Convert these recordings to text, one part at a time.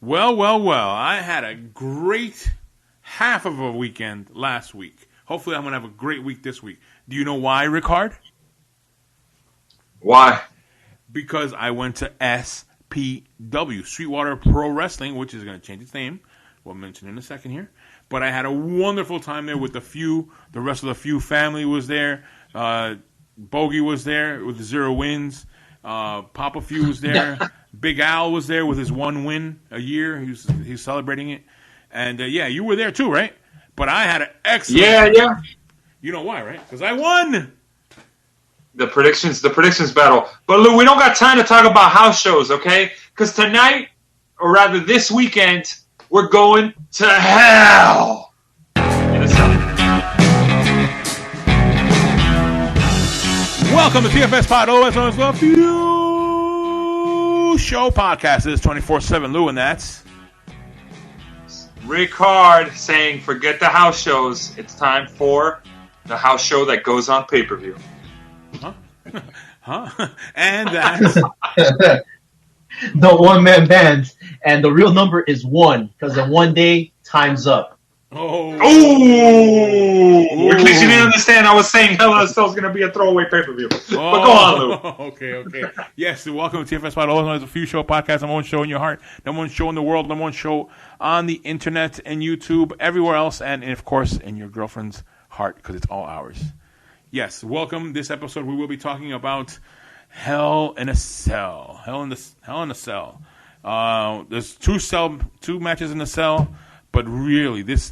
Well. I had a great half of a weekend last week. Hopefully, I'm going to have a great week this week. Do you know why, Ricard? Why? Because I went to SPW, Sweetwater Pro Wrestling, which is going to change its name. We'll mention in a second here. But I had a wonderful time there with the rest of the Few family was there. Bogey was there with 0 wins. Papa Few was there. Big Al was there with his 1 win a year. He's celebrating it. And you were there too, right? But I had an excellent time. Yeah. You know why, right? Because I won. The predictions battle. But Lou, we don't got time to talk about house shows, okay? Because tonight, or rather this weekend, we're going to hell in a cell. Welcome to TFS Pod, otherwise known as the Few Show Podcast. This is 24/7 Lou, and that's Ricard saying, forget the house shows. It's time for the house show that goes on pay-per-view. Huh? And that's the one-man band. And the real number is 1, because in 1 day, time's up. Oh! In case you didn't understand, I was saying Hell in a Cell is going to be a throwaway pay-per-view. But go on, Lou. Okay. Yes, welcome to TFS Pod, also known as the Few Show Podcast. Number one show in your heart, number one show in the world, number one show on the internet and YouTube, everywhere else, and of course, in your girlfriend's heart, because it's all ours. Yes, welcome. This episode, we will be talking about Hell in a Cell. Hell in a Cell. There's two matches in the cell. But really, this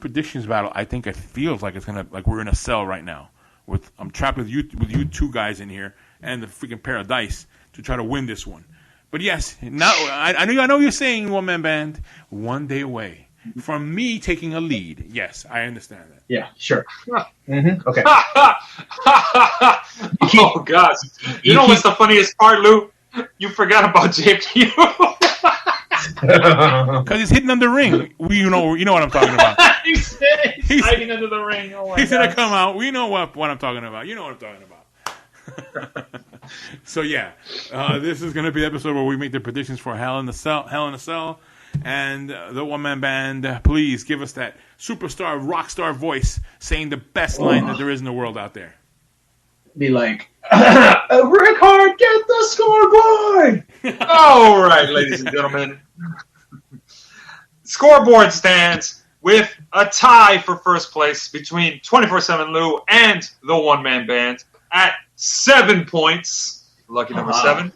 predictions battle, I think it feels like it's we're in a cell right now. I'm trapped with you two guys in here and the freaking pair of dice to try to win this one. But yes, now I know you're saying one man band, 1 day away from me taking a lead. Yes, I understand that. Yeah, sure. Mm-hmm. Okay. Oh gosh, you know what's the funniest part, Lou? You forgot about JQ. Because he's hidden under the ring. You know what I'm talking about. he's hiding under the ring. Oh he's going to come out. We know what I'm talking about. You know what I'm talking about. So, this is going to be the episode where we make the predictions for Hell in a Cell. And the one-man band, please give us that superstar, rock star voice saying the best line that there is in the world out there. Be like, Ricard, get the scoreboard! All right, ladies and gentlemen. Scoreboard stands with a tie for first place between 24/7 Lou and the one-man band at 7 points. Lucky number 7.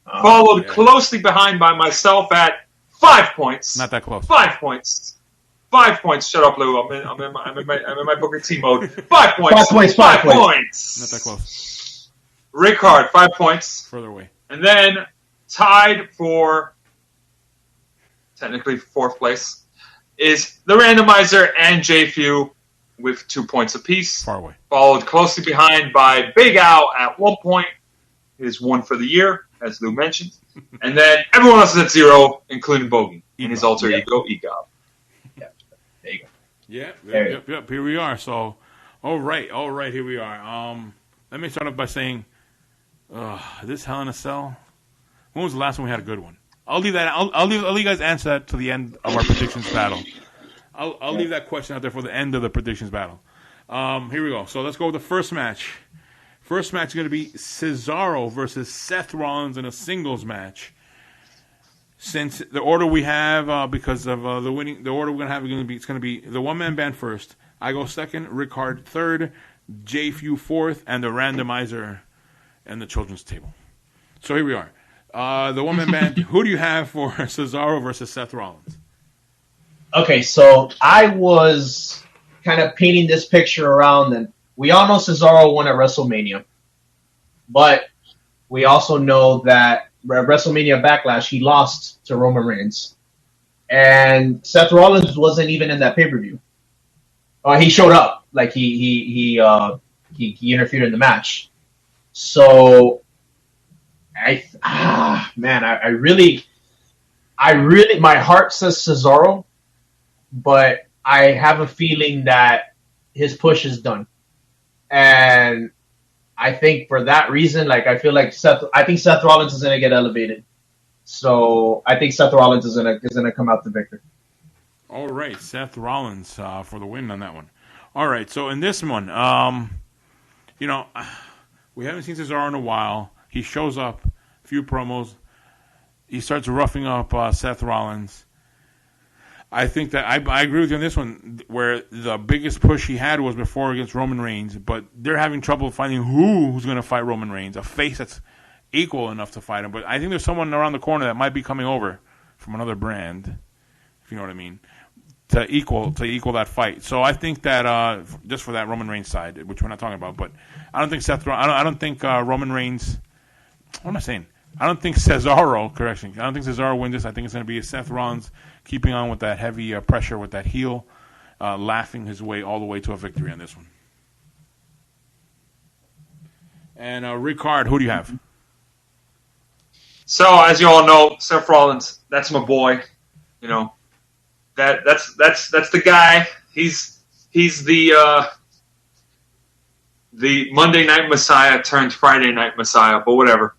Followed closely behind by myself at 5 points. Not that close. 5 points. 5 points. Shut up, Lou. I'm in my Booker T mode. 5 points. 5 points. Not that close. Ricard, 5 points. Further away. And then tied for technically 4th place is the randomizer and JFew with 2 points apiece. Far away. Followed closely behind by Big Al at 1 point. His 1 for the year, as Lou mentioned. And then everyone else is at 0, including Bogey and his alter ego, Egob. Yeah, there you go. Yep. Here we are. So, all right. Here we are. Let me start off by saying, this Hell in a Cell. When was the last time we had a good one? I'll leave that. I'll leave you guys answer that to the end of our predictions battle. I'll leave that question out there for the end of the predictions battle. Here we go. So let's go with the first match. First match is going to be Cesaro versus Seth Rollins in a singles match. Since the order we have, because of the order we're going to have, it's going to be the one-man band first. I go second, Ricard third, JFew fourth, and the randomizer and the children's table. So here we are. The one-man band, who do you have for Cesaro versus Seth Rollins? Okay, so I was kind of painting this picture around, and we all know Cesaro won at WrestleMania, but we also know that at WrestleMania Backlash, he lost to Roman Reigns, and Seth Rollins wasn't even in that pay-per-view. He showed up, like he interfered in the match. So, I really, my heart says Cesaro, but I have a feeling that his push is done. And I think for that reason, I feel like Seth Rollins is going to get elevated. So I think Seth Rollins is gonna come out the victor. All right, Seth Rollins for the win on that one. All right, so in this one, we haven't seen Cesaro in a while. He shows up, a few promos. He starts roughing up Seth Rollins. I think that I agree with you on this one, where the biggest push he had was before against Roman Reigns, but they're having trouble finding who's going to fight Roman Reigns, a face that's equal enough to fight him. But I think there's someone around the corner that might be coming over from another brand, if you know what I mean, to equal that fight. So I think that just for that Roman Reigns side, which we're not talking about, but I don't think I don't think Roman Reigns. What am I saying? I don't think Cesaro. Correction. I don't think Cesaro wins this. I think it's going to be Seth Rollins keeping on with that heavy pressure with that heel, laughing his way all the way to a victory on this one. And Ricard, who do you have? So, as you all know, Seth Rollins, that's my boy. You know, that's the guy. He's the Monday Night Messiah turned Friday Night Messiah, but whatever.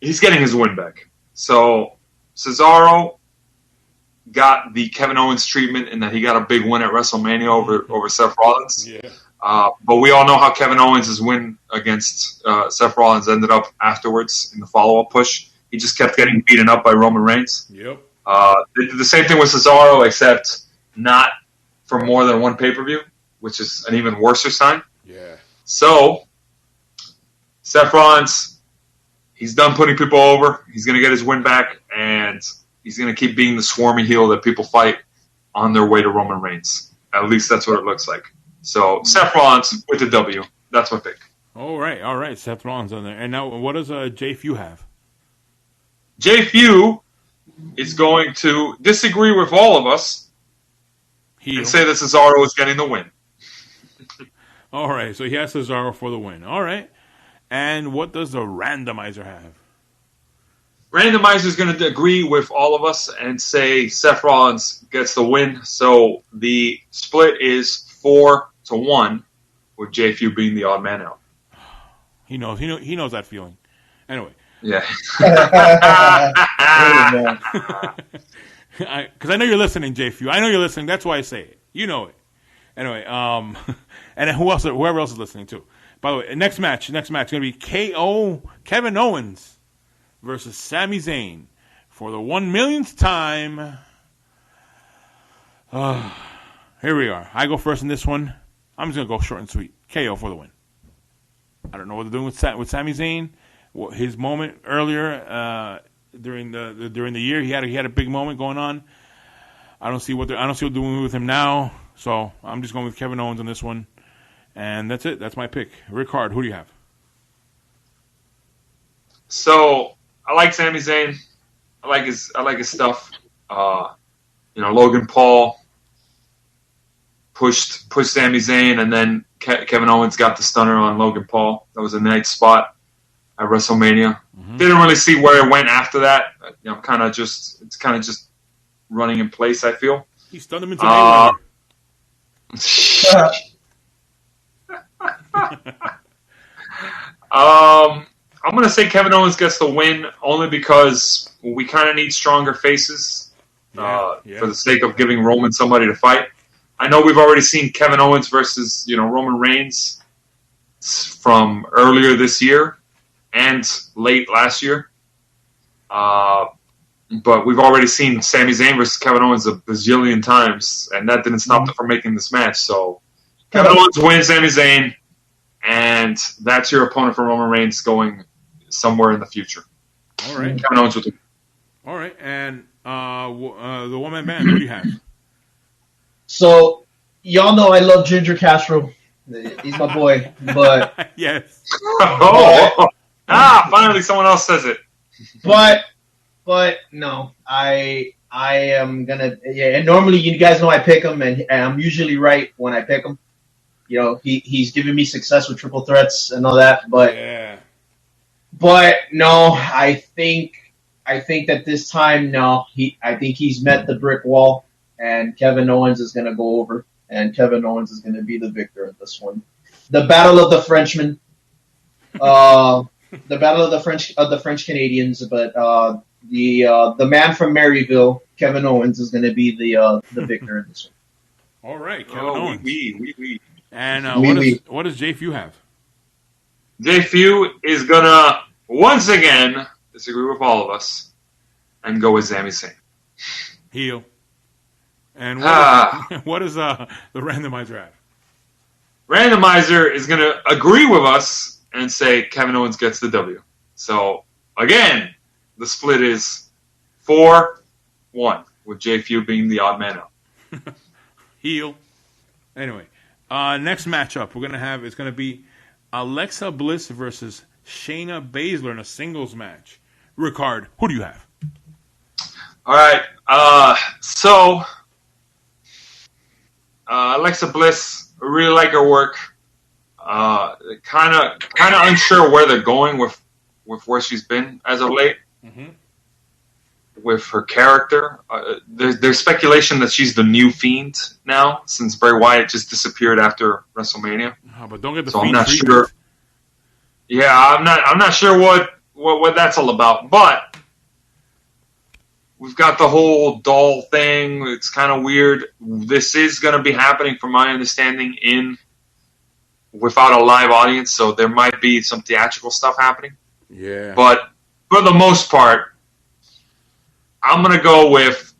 He's getting his win back. So Cesaro got the Kevin Owens treatment in that he got a big win at WrestleMania over Seth Rollins. Yeah. But we all know how Kevin Owens' win against Seth Rollins ended up afterwards in the follow-up push. He just kept getting beaten up by Roman Reigns. Yep. They did the same thing with Cesaro, except not for more than one pay-per-view, which is an even worse sign. Yeah. So Seth Rollins, he's done putting people over. He's going to get his win back, and he's going to keep being the swarmy heel that people fight on their way to Roman Reigns. At least that's what it looks like. So Seth Rollins with the W. That's my pick. All right. Seth Rollins on there. And now, what does Jay Few have? Jay Few is going to disagree with all of us and say that Cesaro is getting the win. All right, so he has Cesaro for the win. All right. And what does the randomizer have? Randomizer is going to agree with all of us and say Seth Rollins gets the win. So the split is 4-1, with Jay Few being the odd man out. He knows that feeling. Anyway. Yeah. Because I know you're listening, Jay Few. I know you're listening. That's why I say it. You know it. Anyway, and whoever else is listening too. By the way, next match is going to be KO Kevin Owens versus Sami Zayn for the 1,000,000th time. Here we are. I go first in this one. I'm just going to go short and sweet. KO for the win. I don't know what they're doing with Sami Zayn. His moment earlier during the year, he had a big moment going on. I don't see what they're doing with him now. So I'm just going with Kevin Owens on this one. And that's it. That's my pick. Ricard, who do you have? So I like Sami Zayn. I like his stuff. Logan Paul pushed Sami Zayn, and then Kevin Owens got the stunner on Logan Paul. That was a nice spot at WrestleMania. Mm-hmm. Didn't really see where it went after that. It's kind of just running in place, I feel. He stunned him into Mayweather. I'm going to say Kevin Owens gets the win only because we kind of need stronger faces for the sake of giving Roman somebody to fight. I know we've already seen Kevin Owens versus Roman Reigns from earlier this year and late last year. But we've already seen Sami Zayn versus Kevin Owens a bazillion times, and that didn't stop them from making this match. So Kevin Owens wins Sami Zayn, and that's your opponent for Roman Reigns going somewhere in the future. All right. Kevin Owens with All right, and the one-man band, who do you have? So, y'all know I love Ginger Castro. He's my boy, but... Yes. Finally someone else says it. But no, I am gonna. Yeah, and normally you guys know I pick him, and I'm usually right when I pick him. He's given me success with triple threats and all that, but no, I think that this time, no, I think he's met the brick wall, and Kevin Owens is gonna go over, and Kevin Owens is gonna be the victor of this one. The Battle of the Frenchmen. the battle of the French Canadians, but the man from Maryville, Kevin Owens, is going to be the victor in this one. All right, Kevin Owens. Oui. And Oui. what does Jay Few have? Jay Few is gonna once again disagree with all of us and go with Sami Zayn. Heel. And what does the randomizer have? Randomizer is going to agree with us and say Kevin Owens gets the W. So, again, the split is 4-1, with Jay Few being the odd man out. Heel. Anyway, next matchup we're going to have is going to be Alexa Bliss versus Shayna Baszler in a singles match. Ricard, who do you have? All right. Alexa Bliss, I really like her work. Kind of unsure where they're going with where she's been as of late. Mm-hmm. With her character, there's speculation that she's the new Fiend now, since Bray Wyatt just disappeared after WrestleMania. Oh, but don't get the so Fiend I'm not treatment. sure. Yeah, I'm not sure what that's all about, but. We've got the whole doll thing. It's kind of weird. This is going to be happening, from my understanding, without a live audience, so there might be some theatrical stuff happening. Yeah. But for the most part, I'm going to go with,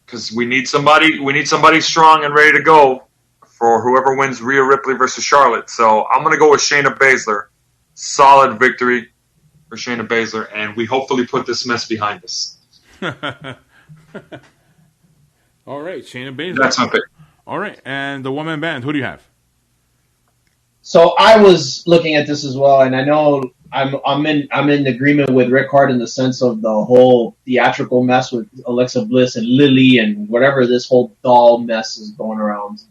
because we need somebody strong and ready to go for whoever wins Rhea Ripley versus Charlotte. So I'm going to go with Shayna Baszler. Solid victory for Shayna Baszler, and we hopefully put this mess behind us. All right, Shayna Baszler. That's my pick. All right, and the woman band, who do you have? So I was looking at this as well, and I know I'm in agreement with Rick Hart in the sense of the whole theatrical mess with Alexa Bliss and Lily and whatever this whole doll mess is going around.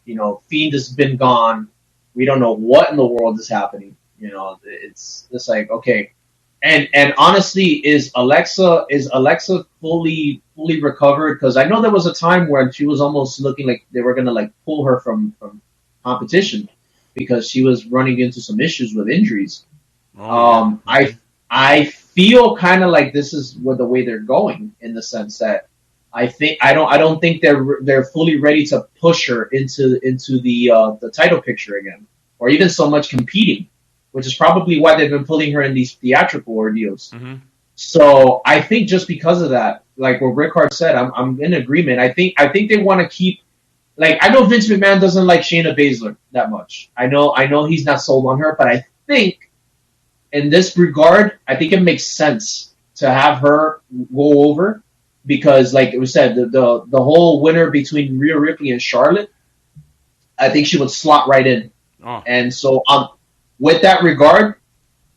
You know, Fiend has been gone. We don't know what in the world is happening. You know, it's like, okay. And honestly, is Alexa fully recovered? Because I know there was a time when she was almost looking like they were gonna like pull her from competition because she was running into some issues with injuries. Oh, yeah. I feel kind of like this is the way they're going, in the sense that I don't think they're fully ready to push her into the title picture again, or even so much competing, which is probably why they've been putting her in these theatrical ordeals. Mm-hmm. So I think just because of that, like what Rickard said, I'm in agreement. I think they want to keep, like, I know Vince McMahon doesn't like Shayna Baszler that much. I know he's not sold on her, but I think in this regard, I think it makes sense to have her go over, because like it was said, the whole winner between Rhea Ripley and Charlotte, I think she would slot right in. Oh. And so with that regard,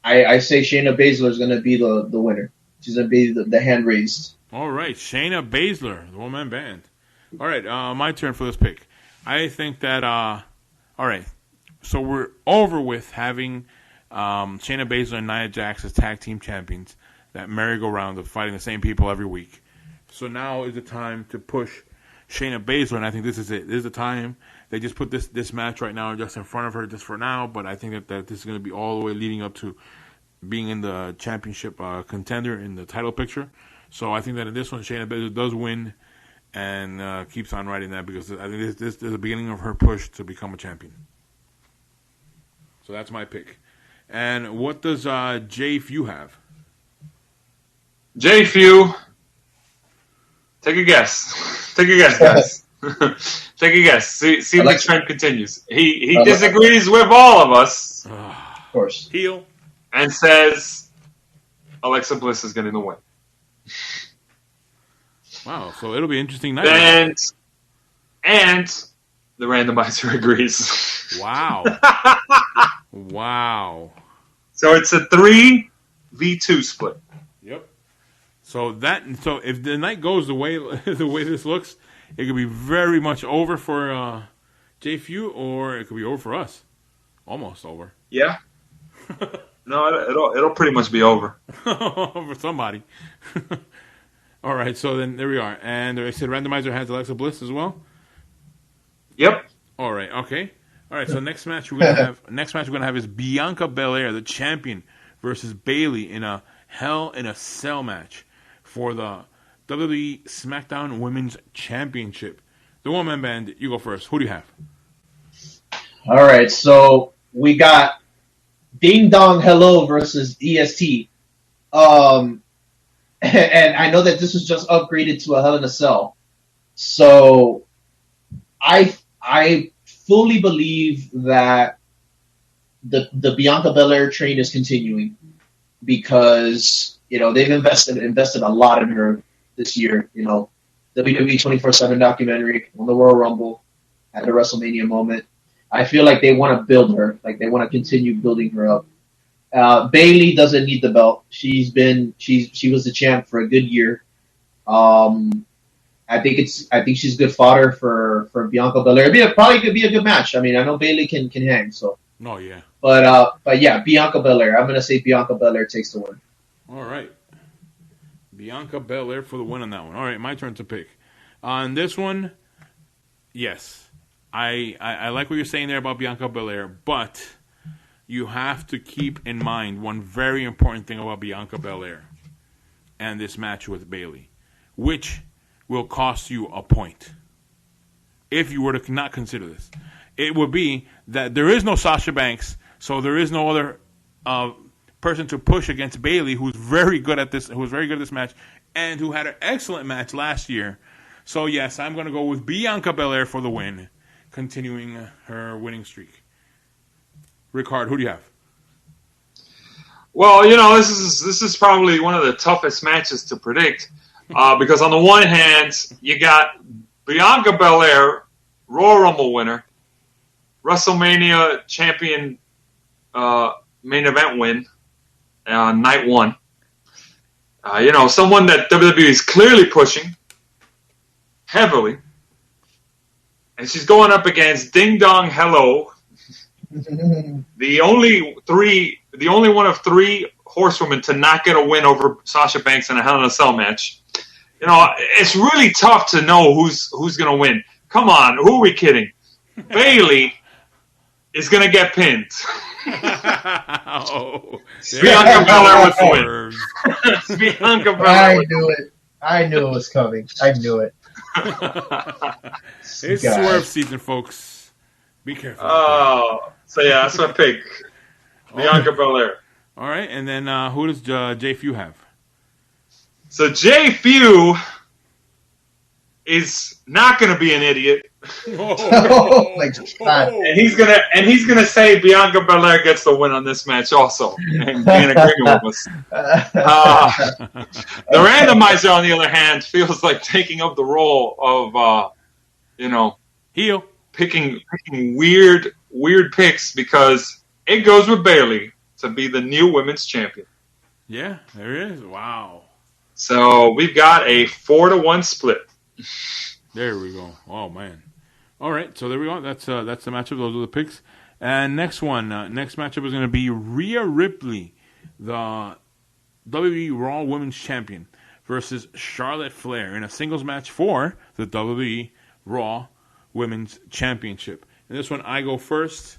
I say Shayna Baszler is going to be the winner. She's going to be the hand raised. All right, Shayna Baszler, the woman band. All right, my turn for this pick. I think that, all right, so we're over with having Shayna Baszler and Nia Jax as tag team champions, that merry-go-round of fighting the same people every week. So now is the time to push Shayna Baszler, and I think this is it. This is the time. They just put this match right now just in front of her just for now, but I think that this is going to be all the way leading up to being in the championship contender in the title picture. So I think that in this one, Shayna Baszler does win and keeps on riding that, because I think this is the beginning of her push to become a champion. So that's my pick. And what does Jay Few have? Jay Few, take a guess. Take a guess, guys. Take a guess. See if the trend continues. He disagrees with all of us. Of course. Heel. And says Alexa Bliss is getting the win. Wow, so it'll be an interesting night. And the randomizer agrees. Wow. Wow. So it's a 3v2 split. Yep. So if the night goes the way this looks, it could be very much over for Jay Few, or it could be over for us. Almost over. Yeah. No, it'll pretty much be over. For somebody. All right, so then there we are. And I said randomizer has Alexa Bliss as well? Yep. All right, okay. All right, so next match we're gonna have is Bianca Belair, the champion, versus Bayley in a Hell in a Cell match for the WWE SmackDown Women's Championship. The one-man band, you go first. Who do you have? All right, so we got Ding Dong Hello versus EST. And I know that this was just upgraded to a Hell in a Cell. So I fully believe that the Bianca Belair train is continuing because, they've invested a lot in her this year. WWE 24/7 documentary on the Royal Rumble at the WrestleMania moment. I feel like they want to build her, like they want to continue building her up. Bayley doesn't need the belt. She was the champ for a good year. I think she's good fodder for Bianca Belair. Probably could be a good match. I mean, I know Bayley can hang, so. Oh yeah. But yeah, Bianca Belair. I'm gonna say Bianca Belair takes the win. All right. Bianca Belair for the win on that one. All right, my turn to pick. On this one, yes. I like what you're saying there about Bianca Belair, but you have to keep in mind one very important thing about Bianca Belair and this match with Bayley, which will cost you a point if you were to not consider this. It would be that there is no Sasha Banks, so there is no other person to push against Bayley, who's very good at this match, and who had an excellent match last year. So yes, I'm going to go with Bianca Belair for the win, continuing her winning streak. Ricard, who do you have? Well, this is probably one of the toughest matches to predict because on the one hand, you got Bianca Belair, Royal Rumble winner, WrestleMania champion, main event win, night one. Someone that WWE is clearly pushing heavily, and she's going up against Ding Dong Hello, the only one of three horsewomen to not get a win over Sasha Banks in a Hell in a Cell match. It's really tough to know who's going to win. Come on, who are we kidding? Bayley is going to get pinned. Bianca Belair with the win. Bianca Belair. I knew it was coming. I knew it. It's swerve season, folks. Be careful. Oh, so yeah, that's my pick. Bianca Belair. All right, and then who does Jay Few have? So Jay Few is not going to be an idiot. Oh my God. And he's gonna say Bianca Belair gets the win on this match also, and be in agreement with us. The randomizer, on the other hand, feels like taking up the role of heel, picking weird picks because it goes with Bayley to be the new women's champion. Yeah, there it is. Wow. So we've got a 4-1 split. There we go. Oh man. All right, so there we go. That's the matchup. Those are the picks. And next matchup is going to be Rhea Ripley, the WWE Raw Women's Champion, versus Charlotte Flair in a singles match for the WWE Raw Women's Championship. In this one, I go first.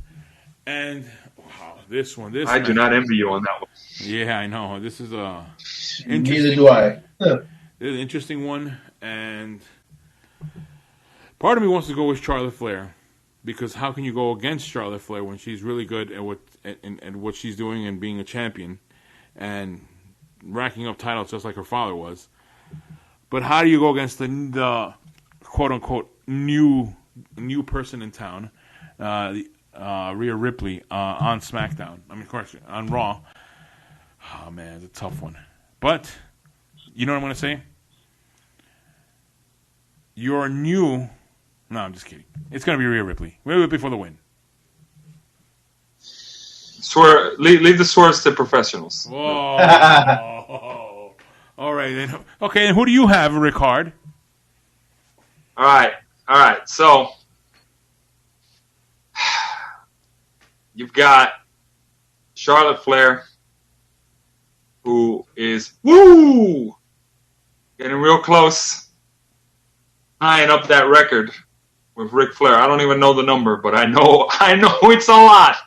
And wow, this I do not envy you on that one. Yeah, I know. This is a neither do I. This is an interesting one, and part of me wants to go with Charlotte Flair, because how can you go against Charlotte Flair when she's really good at what she's doing and being a champion and racking up titles just like her father was? But how do you go against the quote unquote new person in town, Rhea Ripley on SmackDown? I mean, of course, on Raw. Oh man, it's a tough one. But you know what I'm going to say? Your new. No, I'm just kidding. It's going to be Rhea Ripley. Rhea Ripley for the win. Leave the swerves to professionals. Whoa. All right. Then. Okay, and who do you have, Ricard? All right. So you've got Charlotte Flair, who is getting real close, tying up that record with Ric Flair. I don't even know the number, but I know it's a lot.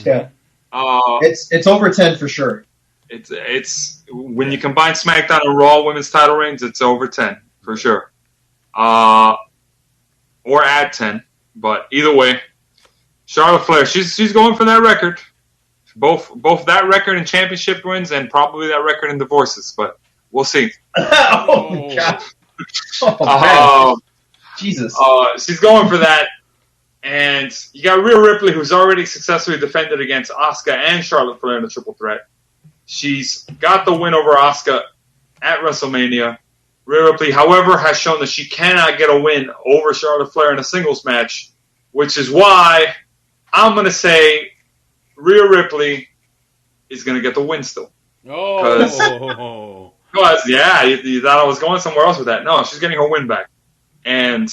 Yeah. It's over 10 for sure. It's when you combine SmackDown and Raw women's title reigns, it's over 10 for sure. Or add 10, but either way, Charlotte Flair, she's going for that record. Both that record in championship wins and probably that record in divorces, but we'll see. Oh my God! Oh, Jesus! She's going for that, and you got Rhea Ripley, who's already successfully defended against Asuka and Charlotte Flair in a triple threat. She's got the win over Asuka at WrestleMania. Rhea Ripley, however, has shown that she cannot get a win over Charlotte Flair in a singles match, which is why I'm going to say Rhea Ripley is going to get the win still. Oh. Because, yeah, you thought I was going somewhere else with that. No, she's getting her win back. And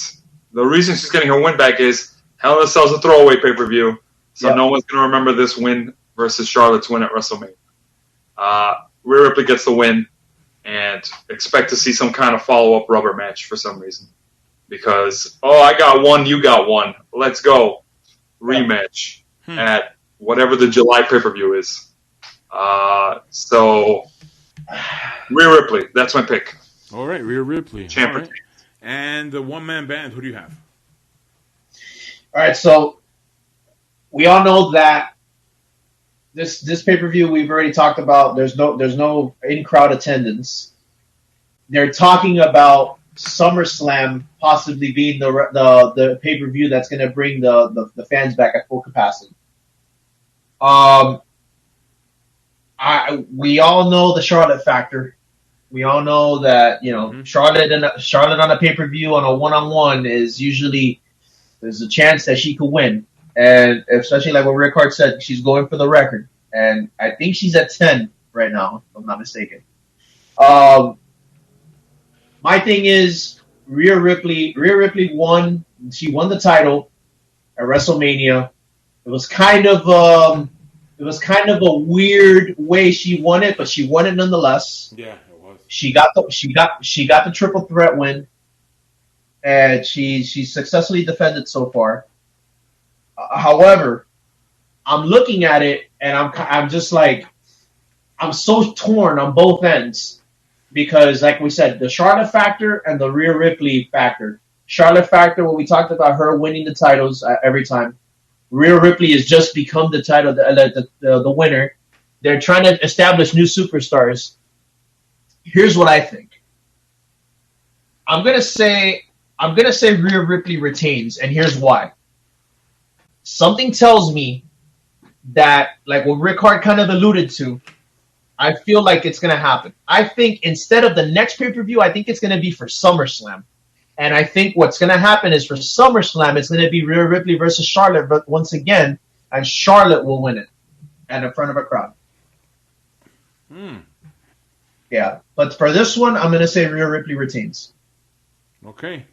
the reason she's getting her win back is Hell in a Cell's a throwaway pay-per-view, so no one's going to remember this win versus Charlotte's win at WrestleMania. Rhea Ripley gets the win, and expect to see some kind of follow-up rubber match for some reason. Because, I got one, you got one. Let's go. Rematch at whatever the July pay-per-view is. So, Rhea Ripley, that's my pick. All right, Rhea Ripley. Champion. Right. And the one-man band, who do you have? All right, so we all know that this pay-per-view we've already talked about. There's no in-crowd attendance. They're talking about SummerSlam possibly being the pay-per-view that's going to bring the fans back at full capacity. We all know the Charlotte factor. We all know that Charlotte on a pay-per-view on a one-on-one is usually there's a chance that she could win. And especially like what Rickard said, she's going for the record. And I think she's at 10 right now, if I'm not mistaken. My thing is Rhea Ripley won. She won the title at WrestleMania. It was kind of a weird way she won it, but she won it nonetheless. Yeah, it was. She got the triple threat win, and she successfully defended so far. However, I'm looking at it and I'm just like I'm so torn on both ends because, like we said, the Charlotte factor and the Rhea Ripley factor. Charlotte factor, when we talked about her winning the titles every time. Rhea Ripley has just become the title, the winner. They're trying to establish new superstars. Here's what I think. I'm gonna say Rhea Ripley retains, and here's why. Something tells me that, like what Rickard kind of alluded to, I feel like it's gonna happen. I think instead of the next pay-per-view, I think it's gonna be for SummerSlam. And I think what's going to happen is for SummerSlam, it's going to be Rhea Ripley versus Charlotte, but once again, and Charlotte will win it and in front of a crowd. Yeah, but for this one, I'm going to say Rhea Ripley retains. Okay,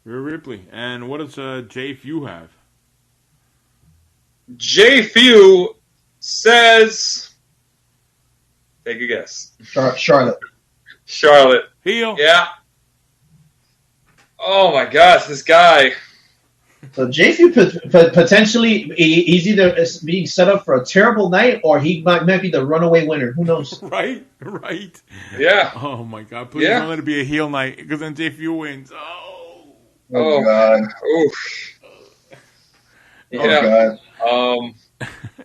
Rhea Ripley. And what does Jay Few have? Jay Few says, take a guess. Charlotte. Heel. Yeah. Oh my gosh, this guy. So JF potentially he's either being set up for a terrible night or he might be the runaway winner. Who knows? Right. Yeah. Oh my God! Please don't let it be a heel night because then JF wins. Oh God. Oof. God.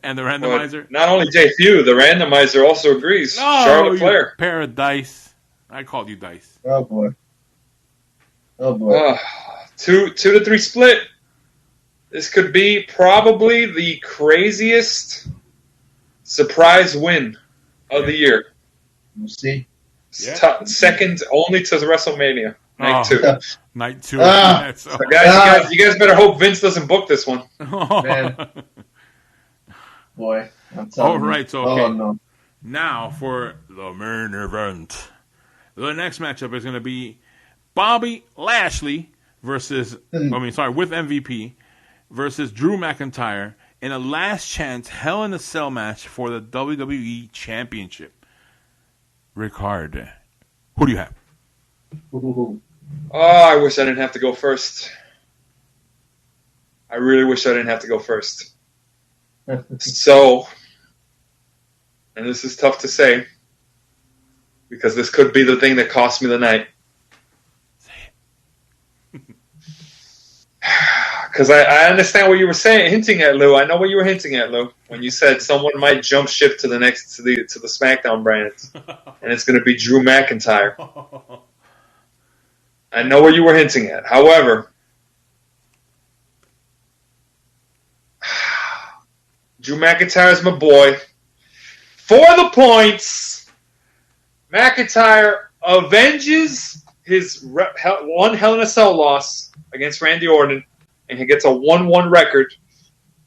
And the randomizer. Not only JF, the randomizer also agrees. No, Charlotte Flair. Pair of dice. I called you dice. Oh boy. 2 to 3 split. This could be probably the craziest surprise win of the year. We'll see. Second only to WrestleMania. Night 2. Night 2. So guys, you guys better hope Vince doesn't book this one. Man. Boy. I'm telling you. Right. So, okay. Oh, no. Now for the main event. The next matchup is going to be Bobby Lashley with MVP versus Drew McIntyre in a last chance Hell in a Cell match for the WWE Championship. Rickard, who do you have? Oh, I wish I didn't have to go first. I really wish I didn't have to go first. So, and this is tough to say because this could be the thing that cost me the night. Because I understand what you were hinting at, Lou. I know what you were hinting at, Lou, when you said someone might jump ship to the SmackDown brand, and it's going to be Drew McIntyre. I know what you were hinting at. However, Drew McIntyre is my boy. For the points, McIntyre avenges his one Hell in a Cell loss against Randy Orton, and he gets a 1-1 record,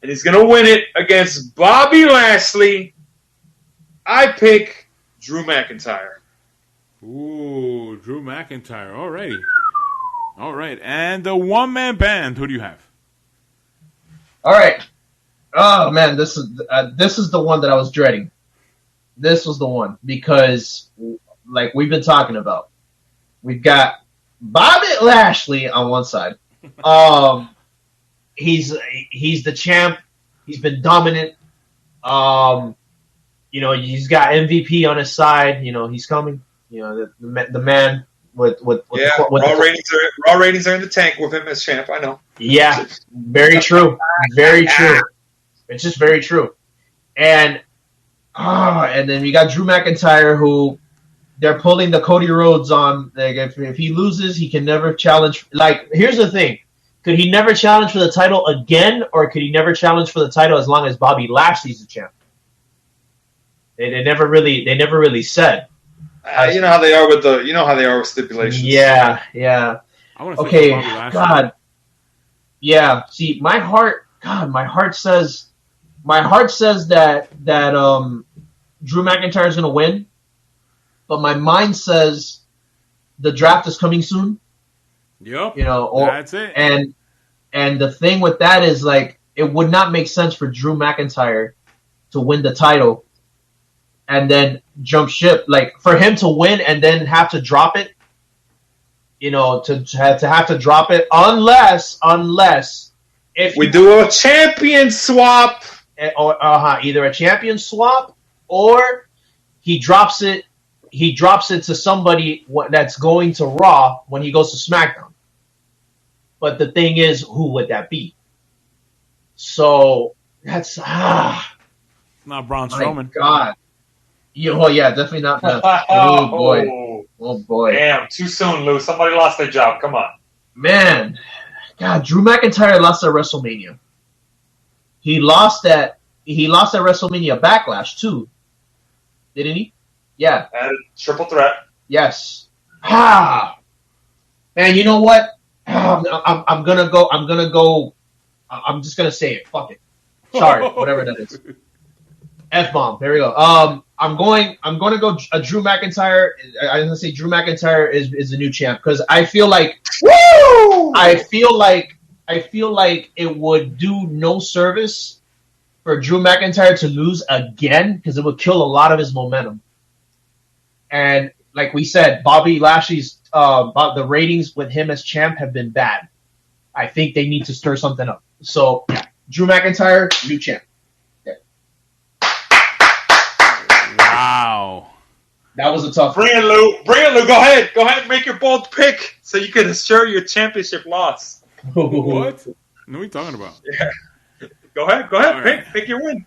and he's going to win it against Bobby Lashley. I pick Drew McIntyre. Ooh, Drew McIntyre. All right. And the one-man band, who do you have? All right. Oh, man, this is the one that I was dreading. This was the one because, like we've been talking about, we've got Bobby Lashley on one side. He's the champ. He's been dominant. He's got MVP on his side. He's coming. The man with Raw ratings are in the tank with him as champ. I know. Yeah, very true. Very true. It's just very true. And then you got Drew McIntyre, who they're pulling the Cody Rhodes on. Like, if he loses, he can never challenge. Like, here's the thing. Could he never challenge for the title again, or could he never challenge for the title as long as Bobby Lashley's the champ? They never really said. You know how they are with stipulations. Yeah. I want to Okay, Bobby Lashley. God. Yeah. See, my heart says that Drew McIntyre is going to win, but my mind says the draft is coming soon. Yep. That's it. And the thing with that is, like, it would not make sense for Drew McIntyre to win the title and then jump ship. Like, for him to win and then have to drop it, to have to drop it, unless if we do a champion swap, or either a champion swap or he drops it to somebody that's going to Raw when he goes to SmackDown. But the thing is, who would that be? So that's not Braun Strowman. My God. Yeah, definitely not. Oh boy. Damn, too soon, Lou. Somebody lost their job. Come on. Man, God, Drew McIntyre lost at WrestleMania. He lost at WrestleMania Backlash too, didn't he? Yeah. And triple threat. Yes. And you know what? I'm just gonna say it. Fuck it. Sorry, whatever that is. F-bomb. There we go. I'm going to go Drew McIntyre. I'm gonna say Drew McIntyre is the new champ because I feel like I feel like it would do no service for Drew McIntyre to lose again because it would kill a lot of his momentum. And like we said, Bobby Lashley's the ratings with him as champ have been bad. I think they need to stir something up. So, yeah, Drew McIntyre, new champ. Yeah. Wow. That was a tough one. Bring it, Lou. Go ahead. Go ahead and make your bold pick so you can assure your championship loss. What? What are we talking about? Yeah. Go ahead. Right. Pick your win.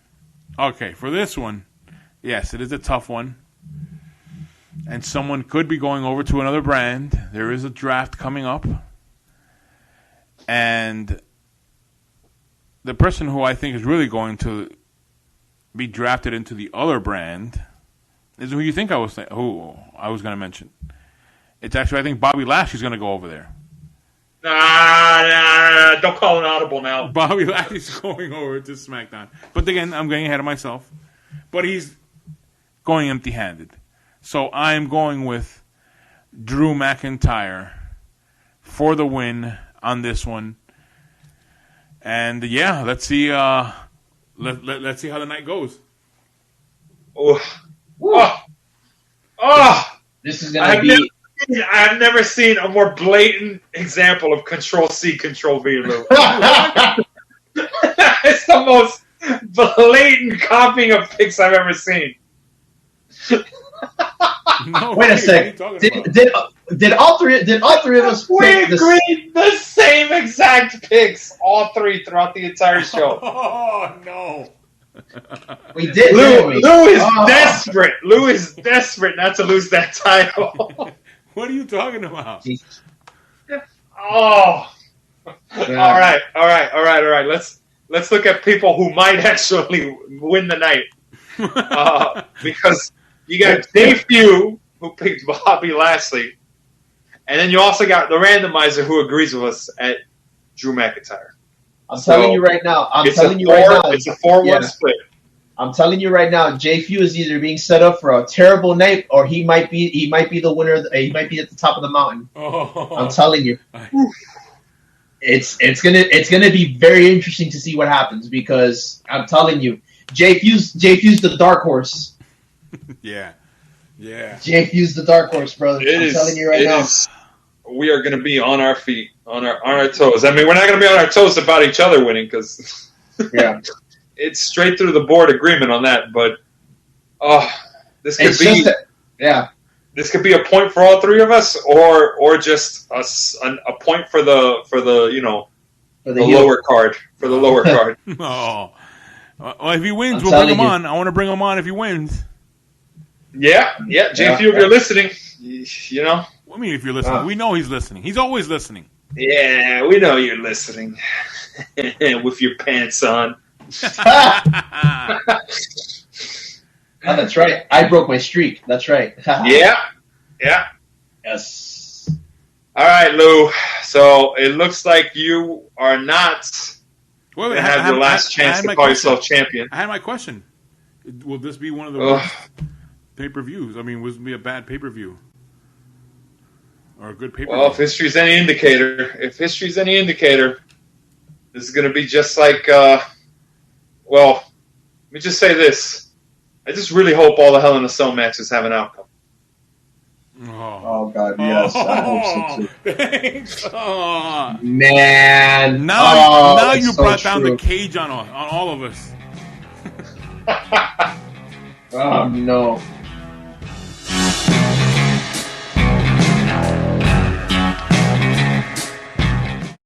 Okay, for this one, yes, it is a tough one. And someone could be going over to another brand. There is a draft coming up. And the person who I think is really going to be drafted into the other brand is who you think I was going to mention. It's actually, I think Bobby Lashley's going to go over there. Nah, don't call an audible now. Bobby Lashley's going over to SmackDown. But again, I'm getting ahead of myself. But he's going empty-handed. So I'm going with Drew McIntyre for the win on this one. And yeah, let's see. Let's see how the night goes. This is gonna be. I've never seen a more blatant example of Control-C, Control-V, Lou. It's the most blatant copying of picks I've ever seen. No, Wait a sec. Did all three of us We pick the agreed the same exact picks, all three throughout the entire show. Oh no. We did. didn't we? Lou is desperate. Lou is desperate not to lose that title. What are you talking about? Oh. Yeah. All right. Let's look at people who might actually win the night. Because you got Dave Few, who picked Bobby Lashley, and then you also got the randomizer who agrees with us at Drew McIntyre. I'm telling you right now. It's a 4-1 split. I'm telling you right now. Jay Few is either being set up for a terrible night, or he might be the winner. He might be at the top of the mountain. Oh. I'm telling you. It's gonna be very interesting to see what happens, because I'm telling you, Jay Few's the dark horse. Yeah. Jay Few's the dark horse, brother. I'm telling you right now. We are going to be on our feet, on our toes. I mean, we're not going to be on our toes about each other winning, because it's straight through the board agreement on that. But this could This could be a point for all three of us, or just a point for the lower card, for the lower card. Oh, well, if he wins, we'll bring him on. I want to bring him on if he wins. Yeah, JP, if you're listening, you know. I mean, if you're listening, we know he's listening. He's always listening. Yeah, we know you're listening. With your pants on. Oh, that's right. I broke my streak. That's right. Yeah. Yes. All right, Lou. So it looks like you are not going to have your last chance to call yourself champion. I had my question. Will this be one of the worst pay-per-views? I mean, will it be a bad pay-per-view? Or a good pay-per-view? Well, if history's any indicator, this is going to be just like, let me just say this. I just really hope all the Hell in a Cell matches have an outcome. Oh God, yes. I hope so too. Thanks. Man. Now you brought down the cage on all of us. Oh no.